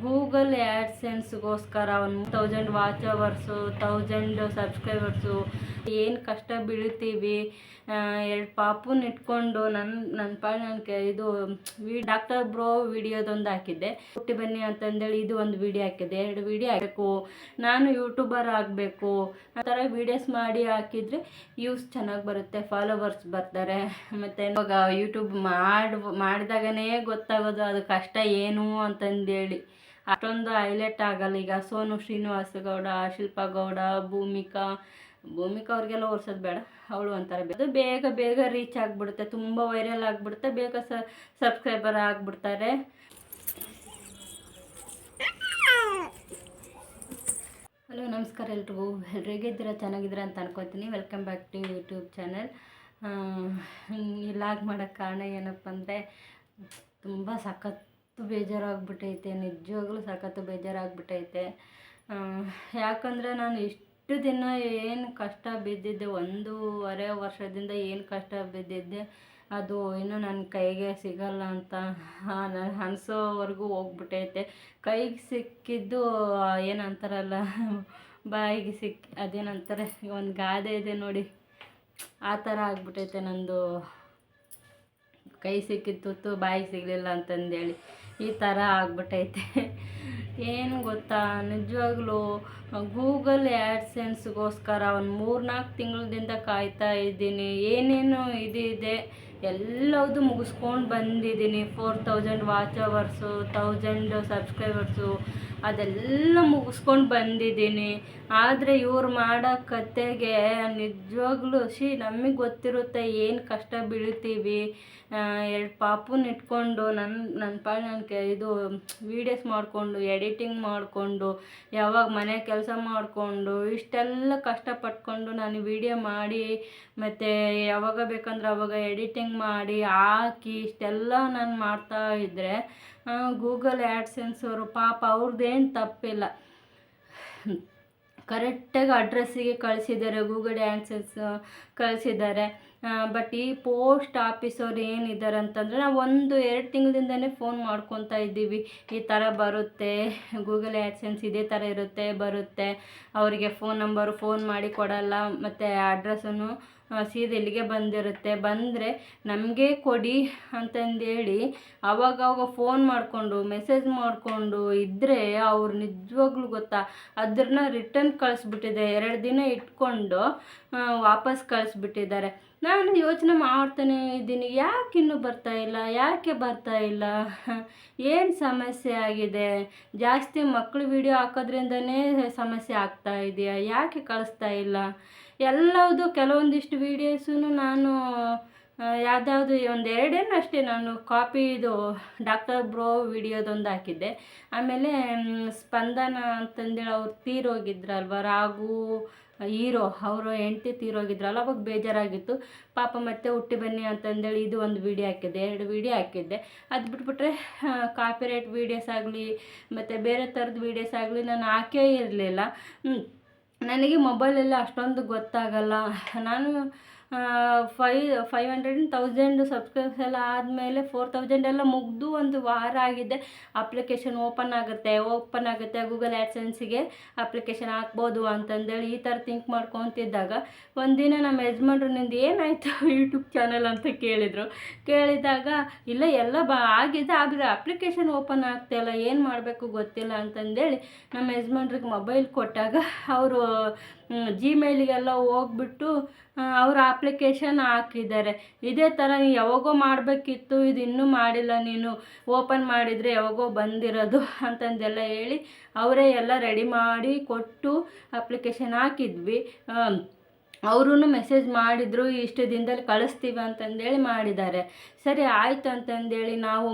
Google ಆ್ಯಡ್ಸೆನ್ಸ್ಗೋಸ್ಕರ ಒಂದು 1000 watch hours 1000 subscribers ಏನು ಕಷ್ಟ ಬೀಳ್ತೀವಿ. 2 ಪಾಪುನ ಇಟ್ಕೊಂಡು ನನ್ನ ಪಾಡು ಇದು ಡಾಕ್ಟರ್ ಬ್ರೋ ವಿಡಿಯೋದೊಂದು ಹಾಕಿದ್ದೆ, ಹುಟ್ಟಿ ಬನ್ನಿ ಅಂತಂದೇಳಿ ಇದು ಒಂದು ವಿಡಿಯೋ ಹಾಕಿದ್ದೆ. 2 ವಿಡಿಯೋ ಹಾಕಬೇಕು, ನಾನು ಯೂಟ್ಯೂಬರ್ ಆಗಬೇಕು ಆ ಥರ ವೀಡಿಯೋಸ್ ಮಾಡಿ ಹಾಕಿದರೆ ವ್ಯೂಸ್ ಚೆನ್ನಾಗಿ ಬರುತ್ತೆ, ಫಾಲೋವರ್ಸ್ ಬರ್ತಾರೆ. ಮತ್ತು ಇವಾಗ ಯೂಟ್ಯೂಬ್ ಮಾಡಿದಾಗನೇ ಗೊತ್ತಾಗೋದು ಅದು ಕಷ್ಟ ಏನು ಅಂತಂದೇಳಿ. ಅಷ್ಟೊಂದು ಹೈಲೈಟ್ ಆಗಲ್ಲ. ಈಗ ಸೋನು ಶ್ರೀನಿವಾಸ ಗೌಡ, ಶಿಲ್ಪಾ ಗೌಡ, ಭೂಮಿಕಾ ಅವ್ರಿಗೆಲ್ಲ ಓಡಿಸೋದು ಬೇಡ, ಅವಳು ಅಂತಾರೆ ಅದು ಬೇಗ ರೀಚ್ ಆಗಿಬಿಡುತ್ತೆ, ತುಂಬ ವೈರಲ್ ಆಗಿಬಿಡುತ್ತೆ, ಬೇಗ ಸಬ್ಸ್ಕ್ರೈಬರ್ ಆಗಿಬಿಡ್ತಾರೆ. ಹಲೋ ನಮಸ್ಕಾರ ಎಲ್ರಿಗೂ, ಹೇಗಿದ್ದೀರಾ? ಚೆನ್ನಾಗಿದ್ದೀರಾ ಅಂತ ಅನ್ಕೋತೀನಿ. Welcome back to YouTube channel. Vlog ಮಾಡೋಕ್ಕೆ ಕಾರಣ ಏನಪ್ಪ ಅಂದರೆ ತುಂಬ ಸಖತ್ತು ಬೇಜಾರಾಗ್ಬಿಟ್ಟೈತೆ, ನಿಜವಾಗ್ಲೂ ಸಖತ್ತು ಬೇಜಾರಾಗ್ಬಿಟ್ಟೈತೆ. ಯಾಕಂದರೆ ನಾನು ಇಷ್ಟು ದಿನ ಏನು ಕಷ್ಟ ಬಿದ್ದಿದ್ದೆ, 1.5 ವರ್ಷದಿಂದ ಏನು ಕಷ್ಟ ಬಿದ್ದಿದ್ದೆ ಅದು ಇನ್ನೂ ನನ್ನ ಕೈಗೆ ಸಿಗಲ್ಲ ಅಂತ ನಾನು ಅನಿಸೋವರೆಗೂ ಹೋಗ್ಬಿಟ್ಟೈತೆ. ಕೈಗೆ ಸಿಕ್ಕಿದ್ದು ಏನಂತಾರಲ್ಲ, ಬಾಯಿಗೆ ಅದೇನಂತಾರೆ, ಒಂದು ಗಾದೆ ಇದೆ ನೋಡಿ, ಆ ಥರ ಆಗ್ಬಿಟ್ಟೈತೆ ನಂದು. ಕೈ ಸಿಕ್ಕಿತ್ತು ಬಾಯಿಗೆ ಸಿಗಲಿಲ್ಲ ಅಂತಂದೇಳಿ ಈ ಥರ ಆಗ್ಬಿಟ್ಟೈತೆ. ಏನು ಗೊತ್ತಾ, ನಿಜವಾಗ್ಲೂ ಗೂಗಲ್ ಆ್ಯಡ್ಸೆನ್ಸ್ಗೋಸ್ಕರ ಒಂದು 3-4 ತಿಂಗಳಿಂದ ಕಾಯ್ತಾ ಇದ್ದೀನಿ. ಏನೇನು ಇದೆ ಎಲ್ಲವುದು ಮುಗಿಸ್ಕೊಂಡು ಬಂದಿದ್ದೀನಿ. 4000 ವಾಚ್ ಅವರ್ಸು 1000 ಸಬ್ಸ್ಕ್ರೈಬರ್ಸು ಅದೆಲ್ಲ ಮುಗಿಸ್ಕೊಂಡು ಬಂದಿದ್ದೀನಿ. ಆದರೆ ಇವ್ರು ಮಾಡೋ ಕತೆಗೆ ನಿಜವಾಗ್ಲೂ ನಮಗೆ ಗೊತ್ತಿರುತ್ತೆ ಏನು ಕಷ್ಟ ಬೀಳ್ತೀವಿ. 2 ಪಾಪುನ ಇಟ್ಕೊಂಡು ನನ್ನ ಪಾಡು ಇದು ವೀಡಿಯೋಸ್ ಮಾಡಿಕೊಂಡು ಎಡಿಟಿಂಗ್ ಮಾಡಿಕೊಂಡು ಯಾವಾಗ ಮನೆ ಕೆಲಸ ಮಾಡಿಕೊಂಡು ಇಷ್ಟೆಲ್ಲ ಕಷ್ಟಪಟ್ಕೊಂಡು ನಾನು ವೀಡಿಯೋ ಮಾಡಿ ಮತ್ತು ಯಾವಾಗ ಬೇಕಂದ್ರೆ ಅವಾಗ ಎಡಿಟಿಂಗ್ ಮಾಡಿ ಹಾಕಿ ಇಷ್ಟೆಲ್ಲ ನಾನು ಮಾಡ್ತಾ ಇದ್ದರೆ ಗೂಗಲ್ ಆ್ಯಡ್ಸೆನ್ಸ್ ಅವರು ಪಾಪ ಅವ್ರದ್ದೇನು ತಪ್ಪಿಲ್ಲ, ಕರೆಕ್ಟಾಗಿ ಅಡ್ರೆಸ್ಸಿಗೆ ಕಳಿಸಿದ್ದಾರೆ, ಗೂಗಲ್ ಆ್ಯಡ್ಸೆನ್ಸ್ ಕಳಿಸಿದ್ದಾರೆ. ಬಟ್ ಈ ಪೋಸ್ಟ್ ಆಫೀಸವ್ರು ಏನಿದ್ದಾರೆ ಅಂತಂದರೆ ನಾವು 1-2 ತಿಂಗಳಿಂದನೇ ಫೋನ್ ಮಾಡ್ಕೊತಾ ಇದ್ದೀವಿ, ಈ ಥರ ಬರುತ್ತೆ ಗೂಗಲ್ ಆ್ಯಡ್ಸೆನ್ಸ್, ಇದೇ ಥರ ಬರುತ್ತೆ. ಅವರಿಗೆ ಫೋನ್ ಮಾಡಿ ಕೊಡಲ್ಲ, ಮತ್ತು ಅಡ್ರೆಸ್ಸನ್ನು ಸೀದಾ ಇಲ್ಲಿಗೆ ಬಂದಿರುತ್ತೆ. ಬಂದರೆ ನಮಗೆ ಕೊಡಿ ಅಂತಂದೇಳಿ ಅವಾಗ ಫೋನ್ ಮಾಡಿಕೊಂಡು ಮೆಸೇಜ್ ಮಾಡಿಕೊಂಡು ಇದ್ದರೆ ಅವ್ರು ನಿಜವಾಗ್ಲೂ ಗೊತ್ತಾ ಅದನ್ನು ರಿಟರ್ನ್ ಕಳಿಸ್ಬಿಟ್ಟಿದೆ. 2 ದಿನ ಇಟ್ಕೊಂಡು ವಾಪಸ್ ಕಳಿಸ್ಬಿಟ್ಟಿದ್ದಾರೆ. ನಾನು ಯೋಚನೆ ಮಾಡ್ತಾನೆ ಇದ್ದೀನಿ, ಯಾಕೆ ಇನ್ನೂ ಯಾಕೆ ಬರ್ತಾ ಇಲ್ಲ, ಏನು ಸಮಸ್ಯೆ ಆಗಿದೆ? ಜಾಸ್ತಿ ಮಕ್ಕಳು ವಿಡಿಯೋ ಹಾಕೋದ್ರಿಂದನೇ ಸಮಸ್ಯೆ ಆಗ್ತಾ ಇದೆಯಾ? ಯಾಕೆ ಕಳಿಸ್ತಾ ಇಲ್ಲ? ಎಲ್ಲವುದು ಕೆಲವೊಂದಿಷ್ಟು ವೀಡಿಯೋಸೂ ನಾನು ಯಾವುದ್ಯಾವುದು 1-2 ಅಷ್ಟೇ ನಾನು ಇದು ಡಾಕ್ಟರ್ ಬ್ರೋ ವಿಡಿಯೋದೊಂದು ಹಾಕಿದ್ದೆ. ಆಮೇಲೆ ಸ್ಪಂದನ ಅಂತಂದೇಳಿ ಅವ್ರು ತೀರೋಗಿದ್ರಲ್ವ, ರಾಘು ಹೀರೋ ಅವರು ಹೆಂಡ್ತಿ ತೀರೋಗಿದ್ರಲ್ಲ, ಅವಾಗ ಬೇಜಾರಾಗಿತ್ತು ಪಾಪ. ಮತ್ತೆ ಹುಟ್ಟಿ ಬನ್ನಿ ಅಂತಂದೇಳಿ ಇದು ಒಂದು ವಿಡಿಯೋ ಹಾಕಿದ್ದೆ, 2 ವಿಡಿಯೋ ಹಾಕಿದ್ದೆ. ಅದು ಬಿಟ್ಬಿಟ್ರೆ ಕಾಪಿರೈಟ್ ವೀಡಿಯೋಸ್ ಆಗಲಿ ಮತ್ತು ಬೇರೆ ಥರದ ವೀಡಿಯೋಸ್ ಆಗಲಿ ನಾನು ಹಾಕೇ ಇರಲಿಲ್ಲ. ನನಗೆ ಮೊಬೈಲೆಲ್ಲ ಅಷ್ಟೊಂದು ಗೊತ್ತಾಗಲ್ಲ. ನಾನು 500-1000 ಸಬ್ಸ್ಕ್ರೈಬರ್ಸ್ ಎಲ್ಲ ಆದಮೇಲೆ 4000 ಎಲ್ಲ ಮುಗಿದು 1 ವಾರ ಆಗಿದೆ. ಅಪ್ಲಿಕೇಶನ್ ಓಪನ್ ಆಗುತ್ತೆ ಗೂಗಲ್ ಆ್ಯಡ್ಸೆನ್ಸಿಗೆ ಅಪ್ಲಿಕೇಶನ್ ಹಾಕ್ಬೋದು ಅಂತಂದೇಳಿ ಈ ಥರ ಥಿಂಕ್ ಮಾಡ್ಕೊತಿದ್ದಾಗ ಒಂದಿನ ನಮ್ಮ ಯಜಮಾನ್ರು ನಿಂದು ಏನಾಯಿತು ಯೂಟ್ಯೂಬ್ ಚಾನಲ್ ಅಂತ ಕೇಳಿದಾಗ ಇಲ್ಲ ಎಲ್ಲ ಆಗಿದೆ, ಆದರೆ ಅಪ್ಲಿಕೇಶನ್ ಓಪನ್ ಆಗ್ತಾಯಿಲ್ಲ, ಏನು ಮಾಡಬೇಕು ಗೊತ್ತಿಲ್ಲ ಅಂತಂದೇಳಿ ನಮ್ಮ ಯಜಮಾನ್ರಿಗೆ ಮೊಬೈಲ್ ಕೊಟ್ಟಾಗ ಅವರು ಜಿಮೇಲಿಗೆಲ್ಲ ಹೋಗ್ಬಿಟ್ಟು ಅವರು ಅಪ್ಲಿಕೇಶನ್ ಹಾಕಿದ್ದಾರೆ. ಇದೇ ಥರ ಯಾವಾಗೋ ಮಾಡಬೇಕಿತ್ತು, ಇದು ಇನ್ನೂ ಮಾಡಿಲ್ಲ, ನೀನು ಓಪನ್ ಮಾಡಿದರೆ ಯಾವಾಗೋ ಬಂದಿರೋದು ಅಂತಂದೆಲ್ಲ ಹೇಳಿ ಅವರೇ ಎಲ್ಲ ರೆಡಿ ಮಾಡಿ ಕೊಟ್ಟು ಅಪ್ಲಿಕೇಶನ್ ಹಾಕಿದ್ವಿ. ಅವರೂ ಮೆಸೇಜ್ ಮಾಡಿದರು, ಇಷ್ಟು ದಿನದಲ್ಲಿ ಕಳಿಸ್ತೀವಿ ಅಂತಂದೇಳಿ ಮಾಡಿದ್ದಾರೆ. ಸರಿ ಆಯಿತು ಅಂತಂದೇಳಿ ನಾವು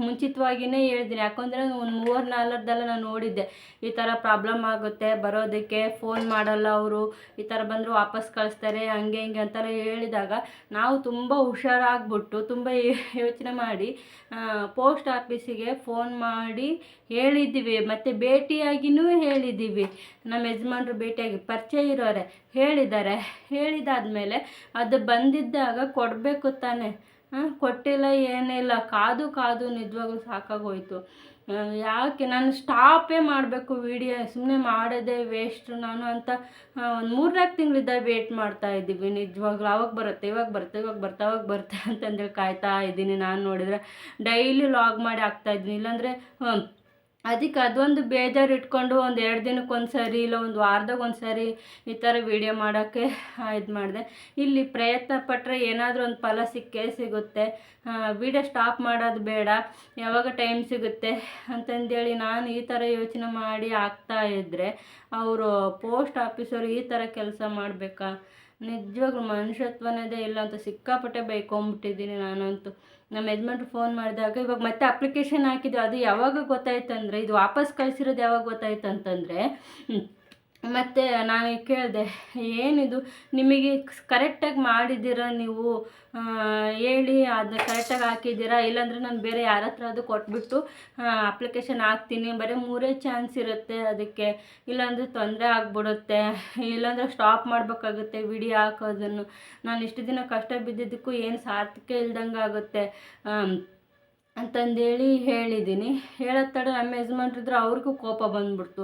ಮುಂಚಿತವಾಗಿಯೇ ಹೇಳಿದ್ದೀನಿ. ಯಾಕಂದರೆ ಒಂದು 3-4 ನಾನು ನೋಡಿದ್ದೆ ಈ ಥರ ಪ್ರಾಬ್ಲಮ್ ಆಗುತ್ತೆ ಬರೋದಕ್ಕೆ, ಫೋನ್ ಮಾಡಲ್ಲ ಅವರು, ಈ ಥರ ಬಂದರೂ ವಾಪಸ್ ಕಳಿಸ್ತಾರೆ, ಹಂಗೆ ಹಿಂಗೆ ಅಂತೆಲ್ಲ ಹೇಳಿದಾಗ ನಾವು ತುಂಬ ಹುಷಾರಾಗ್ಬಿಟ್ಟು ತುಂಬ ಯೋಚನೆ ಮಾಡಿ ಪೋಸ್ಟ್ ಆಫೀಸಿಗೆ ಫೋನ್ ಮಾಡಿ ಹೇಳಿದ್ದೀವಿ, ಮತ್ತು ಭೇಟಿಯಾಗಿಯೂ ಹೇಳಿದ್ದೀವಿ. ನಮ್ಮ ಯಜಮಾನ್ರು ಭೇಟಿಯಾಗಿ ಪರಿಚಯ ಇರೋರೆ ಹೇಳಿದ್ದಾರೆ. ಹೇಳಿದಾದ್ಮೇಲೆ ಅದು ಬಂದಿದ್ದಾಗ ಕೊಡಬೇಕು ತಾನೆ, ಕೊಟ್ಟಿಲ್ಲ, ಏನಿಲ್ಲ. ಕಾದು ಕಾದು ನಿಜವಾಗ್ಲೂ ಸಾಕಾಗೋಯ್ತು. ಯಾಕೆ ನಾನು ಸ್ಟಾಪೇ ಮಾಡಬೇಕು ವಿಡಿಯೋ, ಸುಮ್ಮನೆ ಮಾಡೋದೇ ವೇಸ್ಟು ನಾನು ಅಂತ ಒಂದು 3-4 ತಿಂಗಳಿಂದ ವೇಟ್ ಮಾಡ್ತಾ ಇದ್ದೀವಿ ನಿಜವಾಗ್ಲೂ. ಅವಾಗ ಬರುತ್ತೆ, ಇವಾಗ ಬರುತ್ತೆ, ಇವಾಗ ಬರುತ್ತೆ, ಅವಾಗ ಬರುತ್ತೆ ಅಂತಂದೇಳಿ ಕಾಯ್ತಾ ಇದ್ದೀನಿ. ನಾನು ನೋಡಿದರೆ ಡೈಲಿ ಲಾಗ್ ಮಾಡಿ ಹಾಕ್ತಾಯಿದ್ದೀನಿ. ಇಲ್ಲಾಂದರೆ ಅದಕ್ಕೆ ಅದೊಂದು ಬೇಜಾರು ಇಟ್ಕೊಂಡು ಒಂದು 2 ದಿನಕ್ಕೆ ಒಂದು ಸರಿ ಇಲ್ಲ ಒಂದು ವಾರದಾಗ ಒಂದು ಸರಿ ಈ ಥರ ವೀಡಿಯೋ ಮಾಡೋಕ್ಕೆ ಇದು ಮಾಡಿದೆ. ಇಲ್ಲಿ ಪ್ರಯತ್ನ ಪಟ್ಟರೆ ಏನಾದರೂ ಒಂದು ಫಲ ಸಿಕ್ಕೇ ಸಿಗುತ್ತೆ. ವೀಡಿಯೋ ಸ್ಟಾಪ್ ಮಾಡೋದು ಬೇಡ, ಯಾವಾಗ ಟೈಮ್ ಸಿಗುತ್ತೆ ಅಂತಂದೇಳಿ ನಾನು ಈ ಥರ ಯೋಚನೆ ಮಾಡಿ ಆಗ್ತಾ ಇದ್ದರೆ ಅವರು ಪೋಸ್ಟ್ ಆಫೀಸರು ಈ ಥರ ಕೆಲಸ ಮಾಡಬೇಕಾ? ನಿಜವಾಗ್ಲೂ ಮನುಷ್ಯತ್ವನೇ ಇಲ್ಲ ಅಂತ ಸಿಕ್ಕಾಪಟ್ಟೆ ಬೈಕೊಂಬಿಟ್ಟಿದ್ದೀನಿ ನಾನಂತೂ. ನಮ್ಮ ಯಜಮಾನ್ರು ಫೋನ್ ಮಾಡಿದಾಗ ಇವಾಗ ಮತ್ತೆ ಅಪ್ಲಿಕೇಶನ್ ಹಾಕಿದ್ದು, ಅದು ಯಾವಾಗ ಗೊತ್ತಾಯ್ತಂದರೆ, ಇದು ವಾಪಸ್ ಕಳಿಸಿರೋದು ಯಾವಾಗ ಗೊತ್ತಾಯ್ತು ಅಂತಂದರೆ, ಮತ್ತು ನಾನು ಕೇಳಿದೆ, ಏನಿದು ನಿಮಗೆ ಕರೆಕ್ಟಾಗಿ ಮಾಡಿದ್ದೀರಾ ನೀವು ಹೇಳಿ, ಅದನ್ನ ಕರೆಕ್ಟಾಗಿ ಹಾಕಿದ್ದೀರಾ, ಇಲ್ಲಾಂದರೆ ನಾನು ಬೇರೆ ಯಾರ ಹತ್ರ ಅದು ಕೊಟ್ಬಿಟ್ಟು ಅಪ್ಲಿಕೇಶನ್ ಹಾಕ್ತೀನಿ. ಬರೀ 3 ಚಾನ್ಸ್ ಇರುತ್ತೆ ಅದಕ್ಕೆ, ಇಲ್ಲಾಂದರೆ ತೊಂದರೆ ಆಗ್ಬಿಡುತ್ತೆ, ಇಲ್ಲಾಂದರೆ ಸ್ಟಾಪ್ ಮಾಡಬೇಕಾಗುತ್ತೆ ವಿಡಿಯೋ ಹಾಕೋದನ್ನು. ನಾನು ಇಷ್ಟು ದಿನ ಕಷ್ಟ ಬಿದ್ದಿದ್ದಕ್ಕೂ ಏನು ಸಾರ್ಥಕ ಇಲ್ದಂಗೆ ಆಗುತ್ತೆ ಅಂತಂದೇಳಿ ಹೇಳಿದ್ದೀನಿ. ಹೇಳೋದ್ ತಡ ನಮ್ಮ ಯಜಮಾನ್ರಿದ್ರು ಅವ್ರಿಗೂ ಕೋಪ ಬಂದ್ಬಿಡ್ತು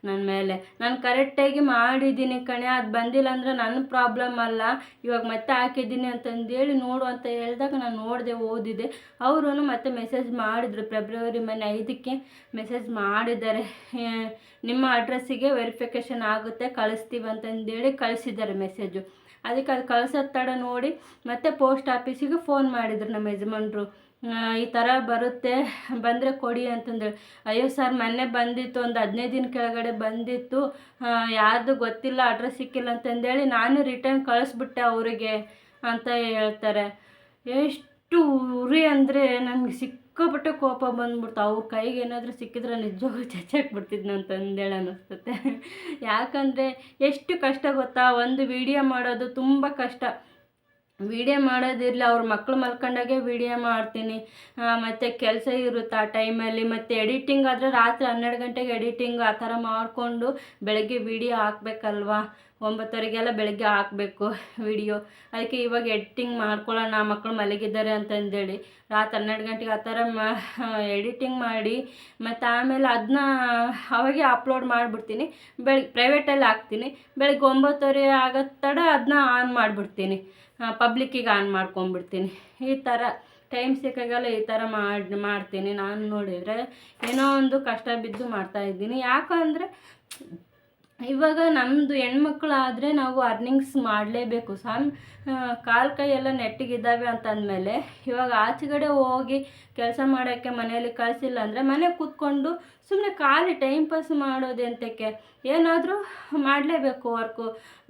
ನನ್ನ ಮೇಲೆ. ನಾನು ಕರೆಕ್ಟಾಗಿ ಮಾಡಿದ್ದೀನಿ ಕಣೆ, ಅದು ಬಂದಿಲ್ಲ ಅಂದರೆ ನನ್ನ ಪ್ರಾಬ್ಲಮ್ ಅಲ್ಲ, ಇವಾಗ ಮತ್ತೆ ಹಾಕಿದ್ದೀನಿ ಅಂತಂದೇಳಿ ನೋಡು ಅಂತ ಹೇಳಿದಾಗ ನಾನು ನೋಡಿದೆ, ಓದಿದೆ. ಅವರು ಮತ್ತೆ ಮೆಸೇಜ್ ಮಾಡಿದ್ರು, ಫೆಬ್ರವರಿ 5ಕ್ಕೆ ಮೆಸೇಜ್ ಮಾಡಿದ್ದಾರೆ, ನಿಮ್ಮ ಅಡ್ರೆಸ್ಸಿಗೆ ವೆರಿಫಿಕೇಷನ್ ಆಗುತ್ತೆ, ಕಳಿಸ್ತೀವಿ ಅಂತಂದೇಳಿ ಕಳಿಸಿದ್ದಾರೆ ಮೆಸೇಜು. ಅದಕ್ಕೆ ಅದು ಕಳ್ಸೋದು ತಡ ನೋಡಿ ಮತ್ತೆ ಪೋಸ್ಟ್ ಆಫೀಸಿಗೆ ಫೋನ್ ಮಾಡಿದ್ರು ನಮ್ಮ ಯಜಮಾನ್ರು, ಈ ಥರ ಬರುತ್ತೆ, ಬಂದರೆ ಕೊಡಿ ಅಂತಂದೇಳಿ. ಅಯ್ಯೋ ಸರ್, ಮೊನ್ನೆ ಬಂದಿತ್ತು, ಒಂದು 15 ದಿನ ಕೆಳಗಡೆ ಬಂದಿತ್ತು, ಯಾರ್ದು ಗೊತ್ತಿಲ್ಲ, ಅಡ್ರೆಸ್ ಸಿಕ್ಕಿಲ್ಲ ಅಂತಂದೇಳಿ ನಾನು ರಿಟರ್ನ್ ಕಳಿಸ್ಬಿಟ್ಟೆ ಅವರಿಗೆ ಅಂತ ಹೇಳ್ತಾರೆ. ಎಷ್ಟು ಉರಿ ಅಂದರೆ ನನಗೆ ಸಿಕ್ಕಾಪಟ್ಟೆ ಕೋಪ ಬಂದ್ಬಿಡ್ತು. ಅವ್ರ ಕೈಗೆ ಏನಾದರೂ ಸಿಕ್ಕಿದ್ರೆ ನಿಜವಾಗ್ಲೂ ಚಚ್ಚಾಕ್ಬಿಡ್ತಿದ್ನು ಅಂತಂದೇಳಿ ಅನ್ನಿಸ್ತತೆ. ಯಾಕಂದರೆ ಎಷ್ಟು ಕಷ್ಟ ಗೊತ್ತಾ, ಒಂದು ವಿಡಿಯೋ ಮಾಡೋದು ತುಂಬ ಕಷ್ಟ. ವೀಡಿಯೋ ಮಾಡೋದಿರಲಿ, ಅವ್ರ ಮಕ್ಕಳು ಮಲ್ಕೊಂಡಾಗೆ ವೀಡಿಯೋ ಮಾಡ್ತೀನಿ, ಮತ್ತು ಕೆಲಸ ಇರುತ್ತೆ ಆ ಟೈಮಲ್ಲಿ, ಮತ್ತು ಎಡಿಟಿಂಗ್ ಆದರೆ ರಾತ್ರಿ 12 ಗಂಟೆಗೆ ಎಡಿಟಿಂಗ್ ಆ ಥರ ಮಾಡಿಕೊಂಡು ಬೆಳಗ್ಗೆ ವೀಡಿಯೋ ಹಾಕ್ಬೇಕಲ್ವ, 9ವರೆಗೆಲ್ಲ ಬೆಳಗ್ಗೆ ಹಾಕಬೇಕು ವಿಡಿಯೋ. ಅದಕ್ಕೆ ಇವಾಗ ಎಡಿಟಿಂಗ್ ಮಾಡ್ಕೊಳ್ಳೋಣ, ಮಕ್ಕಳು ಮಲಗಿದ್ದಾರೆ ಅಂತಂದೇಳಿ ರಾತ್ರಿ 12 ಗಂಟೆಗೆ ಆ ಥರ ಎಡಿಟಿಂಗ್ ಮಾಡಿ, ಮತ್ತು ಆಮೇಲೆ ಅದನ್ನ ಅವಾಗೆ ಅಪ್ಲೋಡ್ ಮಾಡಿಬಿಡ್ತೀನಿ. ಪ್ರೈವೇಟಲ್ಲಿ ಹಾಕ್ತೀನಿ, ಬೆಳಗ್ಗೆ 9ವರೆ ಆಗೋ ತಡ ಅದನ್ನ ಆನ್ ಮಾಡಿಬಿಡ್ತೀನಿ, ಪಬ್ಲಿಕ್ಕಿಗೆ ಆನ್ ಮಾಡ್ಕೊಂಬಿಡ್ತೀನಿ. ಈ ಥರ ಟೈಮ್ ಸಿಕ್ಕಾಗೆಲ್ಲ ಈ ಥರ ಮಾಡ್ತೀನಿ. ನಾನು ನೋಡಿದರೆ ಏನೋ ಒಂದು ಕಷ್ಟ ಬಿದ್ದು ಮಾಡ್ತಾಯಿದ್ದೀನಿ. ಯಾಕಂದರೆ ಇವಾಗ ನಮ್ಮದು ಹೆಣ್ಮಕ್ಳಾದರೆ ನಾವು ಅರ್ನಿಂಗ್ಸ್ ಮಾಡಲೇಬೇಕು. ಕಾಲು ಕೈಯೆಲ್ಲ ನೆಟ್ಟಿಗಿದ್ದಾವೆ ಅಂತಂದಮೇಲೆ ಇವಾಗ ಆಚೆಗಡೆ ಹೋಗಿ ಕೆಲಸ ಮಾಡೋಕ್ಕೆ ಮನೆಯಲ್ಲಿ ಕಳಿಸಿಲ್ಲ ಅಂದರೆ ಮನೆಗೆ ಕೂತ್ಕೊಂಡು ಸುಮ್ಮನೆ ಖಾಲಿ ಟೈಮ್ ಪಾಸ್ ಮಾಡೋದೆಂತಕ್ಕೆ, ಏನಾದರೂ ಮಾಡಲೇಬೇಕು ವರ್ಕು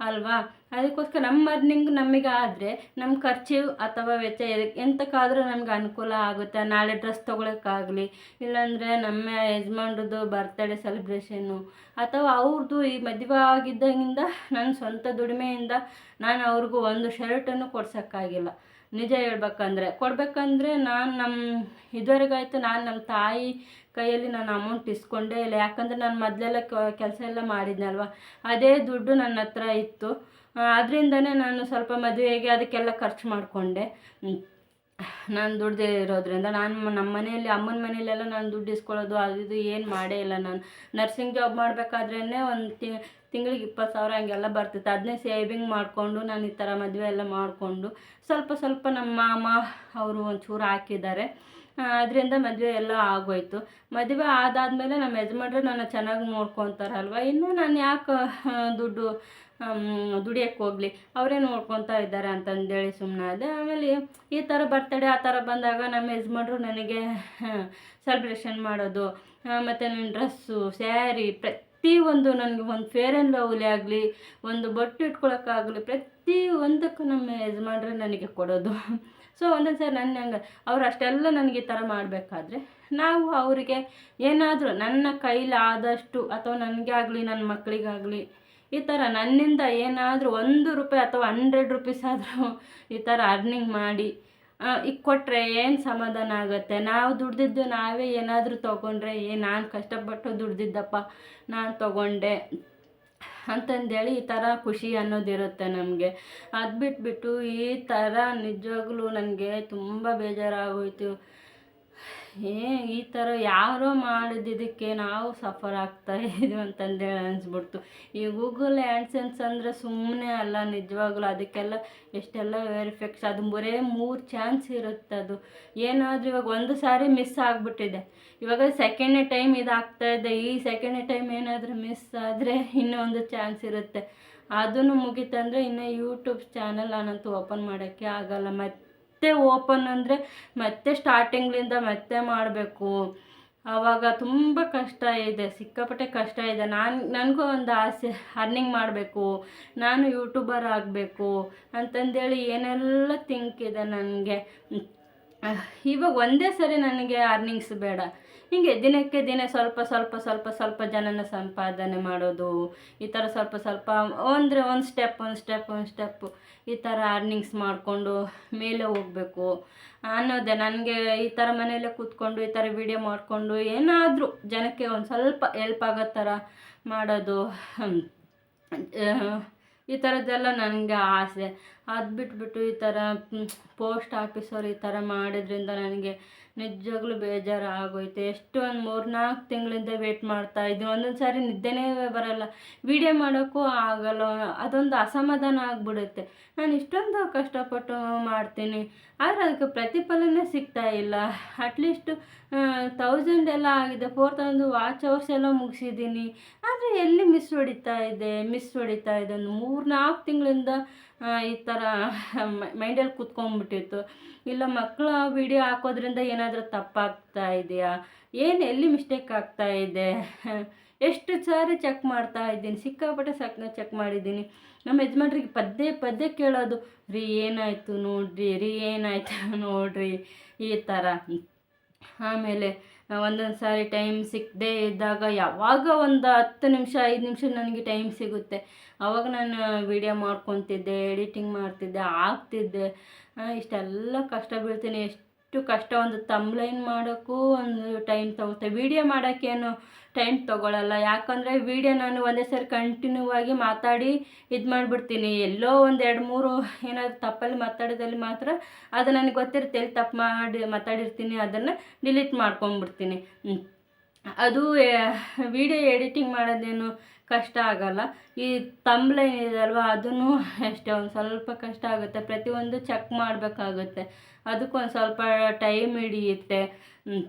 ಅಲ್ವಾ. ಅದಕ್ಕೋಸ್ಕರ ನಮ್ಮ ಅರ್ನಿಂಗ್ ನಮಗೆ ಆದರೆ ನಮ್ಮ ಖರ್ಚು ಅಥವಾ ವೆಚ್ಚ ಎಂತಕ್ಕಾದರೂ ನಮ್ಗೆ ಅನುಕೂಲ ಆಗುತ್ತೆ. ನಾಳೆ ಡ್ರೆಸ್ ತೊಗೊಳಕ್ಕಾಗಲಿ, ಇಲ್ಲಾಂದರೆ ನಮ್ಮ ಯಜಮಾನ್ರದ್ದು ಬರ್ತ್ಡೇ ಸೆಲೆಬ್ರೇಷನ್ನು, ಅಥವಾ ಅವ್ರದ್ದು ಈ ಮದುವೆ ಆಗಿದ್ದಾಗಿಂದ ನನ್ನ ಸ್ವಂತ ದುಡಿಮೆಯಿಂದ ನಾನು ಅವ್ರಿಗೂ ಒಂದು ಶರ್ಟನ್ನು ಕೊಡ್ಸೋಕ್ಕಾಗಿಲ್ಲ. ನಿಜ ಕೊಡಬೇಕಂದ್ರೆ ನಾನು ನಮ್ಮ ಇದುವರೆಗಾಯಿತು ನಾನು ನಮ್ಮ ತಾಯಿ ಕೈಯಲ್ಲಿ ನಾನು ಅಮೌಂಟ್ ಇಸ್ಕೊಂಡೇ ಇಲ್ಲ. ಯಾಕಂದರೆ ನಾನು ಮೊದಲೆಲ್ಲ ಕೆಲಸ ಎಲ್ಲ ಮಾಡಿದ್ನಲ್ವ, ಅದೇ ದುಡ್ಡು ನನ್ನ ಹತ್ರ ಇತ್ತು. ಅದರಿಂದನೇ ನಾನು ಸ್ವಲ್ಪ ಮದುವೆಗೆ ಅದಕ್ಕೆಲ್ಲ ಖರ್ಚು ಮಾಡಿಕೊಂಡೆ. ನಾನು ದುಡ್ದೇ ಇರೋದ್ರಿಂದ ನಾನು ನಮ್ಮ ಮನೆಯಲ್ಲಿ ಅಮ್ಮನ ಮನೆಯಲ್ಲೆಲ್ಲ ನಾನು ದುಡ್ಡು ಇಸ್ಕೊಳ್ಳೋದು ಅದು ಇದು ಏನು ಮಾಡೇ ಇಲ್ಲ. ನಾನು ನರ್ಸಿಂಗ್ ಜಾಬ್ ಮಾಡಬೇಕಾದ್ರೇ ಒಂದು ತಿಂಗಳಿಗೆ 20,000 ಹಂಗೆಲ್ಲ ಬರ್ತಿತ್ತು. ಅದನ್ನೇ ಸೇವಿಂಗ್ ಮಾಡಿಕೊಂಡು ನಾನು ಈ ಥರ ಮದುವೆ ಎಲ್ಲ ಮಾಡಿಕೊಂಡು ಸ್ವಲ್ಪ ನಮ್ಮ ಮಾಮ ಅವರು ಒಂಚೂರು ಹಾಕಿದ್ದಾರೆ. ಅದರಿಂದ ಮದುವೆ ಎಲ್ಲ ಆಗೋಯ್ತು. ಮದುವೆ ಆದಾದಮೇಲೆ ನಮ್ಮ ಯಜಮಾನ್ರು ನನ್ನ ಚೆನ್ನಾಗಿ ನೋಡ್ಕೊತಾರಲ್ವ, ಇನ್ನು ನಾನು ಯಾಕೆ ದುಡಿಯೋಕ್ಕೆ ಹೋಗಲಿ, ಅವರೇ ನೋಡ್ಕೊತಾ ಇದ್ದಾರೆ ಅಂತಂದೇಳಿ ಸುಮ್ಮನಾದೆ. ಆಮೇಲೆ ಈ ಥರ ಬರ್ತಡೇ ಆ ಥರ ಬಂದಾಗ ನಮ್ಮ ಯಜಮಾನ್ರು ನನಗೆ ಸೆಲೆಬ್ರೇಷನ್ ಮಾಡೋದು, ಮತ್ತು ನನ್ನ ಡ್ರೆಸ್ಸು, ಸ್ಯಾರಿ, ಪ್ರತಿಯೊಂದು ನನಗೆ ಒಂದು ಫೇರ್ ಆ್ಯಂಡ್ ಲವ್ಲಿ ಆಗಲಿ, ಒಂದು ಬೊಟ್ಟು ಇಟ್ಕೊಳಕ್ಕಾಗಲಿ, ಪ್ರತಿಯೊಂದಕ್ಕೂ ನಮ್ಮ ಯಜಮಾನ್ರೆ ನನಗೆ ಕೊಡೋದು. ಸೊ ಒಂದೊಂದು ಸಾರಿ ಹಂಗೆ ಅವ್ರು ಅಷ್ಟೆಲ್ಲ ನನಗೆ ಈ ಥರ ಮಾಡಬೇಕಾದ್ರೆ ನಾವು ಅವರಿಗೆ ಏನಾದರೂ ನನ್ನ ಕೈಲಾದಷ್ಟು ಅಥವಾ ನನಗೆ ಆಗಲಿ ನನ್ನ ಮಕ್ಕಳಿಗಾಗಲಿ ಈ ಥರ ನನ್ನಿಂದ ಏನಾದರೂ ₹1 ಅಥವಾ 100 ರೂಪೀಸ್ ಆದರೂ ಈ ಥರ ಅರ್ನಿಂಗ್ ಮಾಡಿ ಈಗ ಕೊಟ್ಟರೆ ಏನು ಸಮಾಧಾನ ಆಗುತ್ತೆ. ನಾವು ದುಡ್ದಿದ್ದು ನಾವೇ ಏನಾದರೂ ತೊಗೊಂಡ್ರೆ ನಾನು ಕಷ್ಟಪಟ್ಟು ದುಡ್ದಿದ್ದಪ್ಪ ನಾನು ತೊಗೊಂಡೆ ಅಂತಂದೇಳಿ ಈ ಥರ ಖುಷಿ ಅನ್ನೋದಿರುತ್ತೆ ನಮಗೆ. ಅದು ಬಿಟ್ಬಿಟ್ಟು ಈ ಥರ ನಿಜವಾಗ್ಲೂ ನನಗೆ ತುಂಬ ಬೇಜಾರಾಗೋಯ್ತು. ಈ ಥರ ಯಾರೋ ಮಾಡಿದ್ದಕ್ಕೆ ನಾವು ಸಫರ್ ಆಗ್ತಾ ಇದ್ದೀವಿ ಅಂತಂದೇಳಿ ಅನಿಸ್ಬಿಡ್ತು. ಈ ಗೂಗಲ್ ಆ್ಯಡ್ಸೆನ್ಸ್ ಅಂದರೆ ಸುಮ್ಮನೆ ಅಲ್ಲ ನಿಜವಾಗ್ಲೂ, ಅದಕ್ಕೆಲ್ಲ ಎಷ್ಟೆಲ್ಲ ವೆರಿಫಿಕ್ಸ್, ಅದು ಬರೇ 3 ಚಾನ್ಸ್ ಇರುತ್ತೆ. ಅದು ಏನಾದರೂ ಇವಾಗ ಒಂದು ಸಾರಿ ಮಿಸ್ ಆಗಿಬಿಟ್ಟಿದೆ, ಇವಾಗ ಸೆಕೆಂಡ್ನೇ ಟೈಮ್ ಇದಾಗ್ತಾಯಿದೆ, ಈ ಸೆಕೆಂಡ್ನೇ ಟೈಮ್ ಏನಾದರೂ ಮಿಸ್ ಆದರೆ ಇನ್ನೊಂದು ಚಾನ್ಸ್ ಇರುತ್ತೆ. ಅದನ್ನು ಮುಗೀತಂದರೆ ಇನ್ನು ಯೂಟ್ಯೂಬ್ ಚಾನಲ್ ನಾನಂತೂ ಓಪನ್ ಮಾಡೋಕ್ಕೆ ಆಗಲ್ಲ. ಮತ್ತೆ ಓಪನ್ ಅಂದರೆ ಮತ್ತೆ ಸ್ಟಾರ್ಟಿಂಗ್ಲಿಂದ ಮತ್ತೆ ಮಾಡಬೇಕು. ಆವಾಗ ತುಂಬ ಕಷ್ಟ ಇದೆ, ಸಿಕ್ಕಾಪಟ್ಟೆ ಕಷ್ಟ ಇದೆ. ನನಗೂ ಒಂದು ಆಸೆ, ಅರ್ನಿಂಗ್ ಮಾಡಬೇಕು, ನಾನು ಯೂಟ್ಯೂಬರ್ ಆಗಬೇಕು ಅಂತಂದೇಳಿ ಏನೆಲ್ಲ ಥಿಂಕ್ ಇದೆ ನನಗೆ. ಇವಾಗ ಒಂದೇ ಸರಿ ನನಗೆ ಅರ್ನಿಂಗ್ಸ್ ಬೇಡ, ಹೀಗೆ ದಿನಕ್ಕೆ ದಿನ ಸ್ವಲ್ಪ ಸ್ವಲ್ಪ ಸ್ವಲ್ಪ ಸ್ವಲ್ಪ ಜನನ ಸಂಪಾದನೆ ಮಾಡೋದು, ಈ ಥರ ಸ್ವಲ್ಪ ಸ್ವಲ್ಪ ಅಂದರೆ ಒಂದು ಸ್ಟೆಪ್ಪು ಈ ಥರ ಅರ್ನಿಂಗ್ಸ್ ಮಾಡಿಕೊಂಡು ಮೇಲೆ ಹೋಗಬೇಕು ಅನ್ನೋದೇ ನನಗೆ. ಈ ಥರ ಮನೆಯಲ್ಲೇ ಕೂತ್ಕೊಂಡು ಈ ಥರ ವಿಡಿಯೋ ಮಾಡಿಕೊಂಡು ಏನಾದರೂ ಜನಕ್ಕೆ ಒಂದು ಸ್ವಲ್ಪ ಹೆಲ್ಪ್ ಆಗೋ ಥರ ಮಾಡೋದು, ಈ ಥರದ್ದೆಲ್ಲ ನನಗೆ ಆಸೆ. ಅದು ಬಿಟ್ಬಿಟ್ಟು ಈ ಥರ ಪೋಸ್ಟ್ ಆಫೀಸವ್ರು ಈ ಥರ ಮಾಡಿದ್ರಿಂದ ನನಗೆ ನಿಜವಾಗ್ಲೂ ಬೇಜಾರು ಆಗೋಯ್ತು. ಎಷ್ಟು ಒಂದು 3-4 ತಿಂಗಳಿಂದ ವೇಟ್ ಮಾಡ್ತಾಯಿದ್ದೀನಿ. ಒಂದೊಂದು ಸಾರಿ ನಿದ್ದೆನೇ ಬರೋಲ್ಲ, ವೀಡಿಯೋ ಮಾಡೋಕ್ಕೂ ಆಗಲ್ಲ, ಅದೊಂದು ಅಸಮಾಧಾನ ಆಗಿಬಿಡುತ್ತೆ. ನಾನು ಇಷ್ಟೊಂದು ಕಷ್ಟಪಟ್ಟು ಮಾಡ್ತೀನಿ, ಆದರೆ ಅದಕ್ಕೆ ಪ್ರತಿಫಲನೇ ಸಿಗ್ತಾ ಇಲ್ಲ. ಅಟ್ಲೀಸ್ಟು 1000 ಎಲ್ಲ ಆಗಿದೆ, 4000 ವಾಚ್ ಅವರ್ಸ್ ಎಲ್ಲ ಮುಗಿಸಿದ್ದೀನಿ, ಆದರೆ ಎಲ್ಲಿ ಮಿಸ್ ಹೊಡಿತಾ ಇದೆ. ಒಂದು 3-4 ತಿಂಗಳಿಂದ ಈ ಥರ ಮೈಂಡಲ್ಲಿ ಕೂತ್ಕೊಂಡ್ಬಿಟ್ಟಿತ್ತು. ಇಲ್ಲ ಮಕ್ಕಳ ವೀಡಿಯೋ ಹಾಕೋದ್ರಿಂದ ಏನಾದರೂ ತಪ್ಪಾಗ್ತಾ ಇದೆಯಾ, ಎಲ್ಲಿ ಮಿಸ್ಟೇಕ್ ಆಗ್ತಾ ಇದೆ, ಎಷ್ಟು ಸಾರಿ ಚೆಕ್ ಮಾಡ್ತಾ ಇದ್ದೀನಿ, ಸಿಕ್ಕಾಪಟ್ಟೆ ಚೆಕ್ ಮಾಡಿದ್ದೀನಿ. ನಮ್ಮ ಯಜಮಾನ್ರಿಗೆ ಪದೇ ಕೇಳೋದು, ರೀ ಏನಾಯಿತು ನೋಡ್ರಿ ಈ ಥರ. ಆಮೇಲೆ ಒಂದೊಂದು ಸಾರಿ ಟೈಮ್ ಸಿಕ್ಕದೇ ಇದ್ದಾಗ, ಯಾವಾಗ ಒಂದು 10 ನಿಮಿಷ 5 ನಿಮಿಷ ನನಗೆ ಟೈಮ್ ಸಿಗುತ್ತೆ, ಆವಾಗ ನಾನು ವೀಡಿಯೋ ಮಾಡ್ಕೊತಿದ್ದೆ, ಎಡಿಟಿಂಗ್ ಮಾಡ್ತಿದ್ದೆ, ಹಾಕ್ತಿದ್ದೆ. ಇಷ್ಟೆಲ್ಲ ಕಷ್ಟ ಬೀಳ್ತೀನಿ. ಎಷ್ಟು ಕಷ್ಟ, ಒಂದು ತಮ್ಲೈನ್ ಮಾಡೋಕ್ಕೂ ಒಂದು ಟೈಮ್ ತಗೊಳ್ತೆ, ವೀಡಿಯೋ ಮಾಡೋಕ್ಕೇನು ಟೈಮ್ ತೊಗೊಳ್ಳಲ್ಲ. ಯಾಕಂದರೆ ವೀಡಿಯೋ ನಾನು ಒಂದೇ ಸರಿ ಕಂಟಿನ್ಯೂ ಆಗಿ ಮಾತಾಡಿ ಇದು ಮಾಡಿಬಿಡ್ತೀನಿ. ಎಲ್ಲೋ ಒಂದು 2-3 ಏನಾದರೂ ತಪ್ಪಲ್ಲಿ ಮಾತಾಡೋದಲ್ಲಿ ಮಾತ್ರ ಅದು ನನಗೆ ಗೊತ್ತಿರುತ್ತೆ, ಎಲ್ಲಿ ತಪ್ಪು ಮಾತಾಡಿರ್ತೀನಿ ಅದನ್ನು ಡಿಲೀಟ್ ಮಾಡ್ಕೊಂಬಿಡ್ತೀನಿ. ಅದು ವೀಡಿಯೋ ಎಡಿಟಿಂಗ್ ಮಾಡೋದೇನು ಕಷ್ಟ ಆಗಲ್ಲ. ಈ ತಮ್ಲೈನ್ ಇದೆಯಲ್ವ, ಅದನ್ನು ಅಷ್ಟೇ ಒಂದು ಸ್ವಲ್ಪ ಕಷ್ಟ ಆಗುತ್ತೆ. ಪ್ರತಿಯೊಂದು ಚೆಕ್ ಮಾಡಬೇಕಾಗುತ್ತೆ, ಅದಕ್ಕೊಂದು ಸ್ವಲ್ಪ ಟೈಮ್ ಹಿಡಿಯುತ್ತೆ.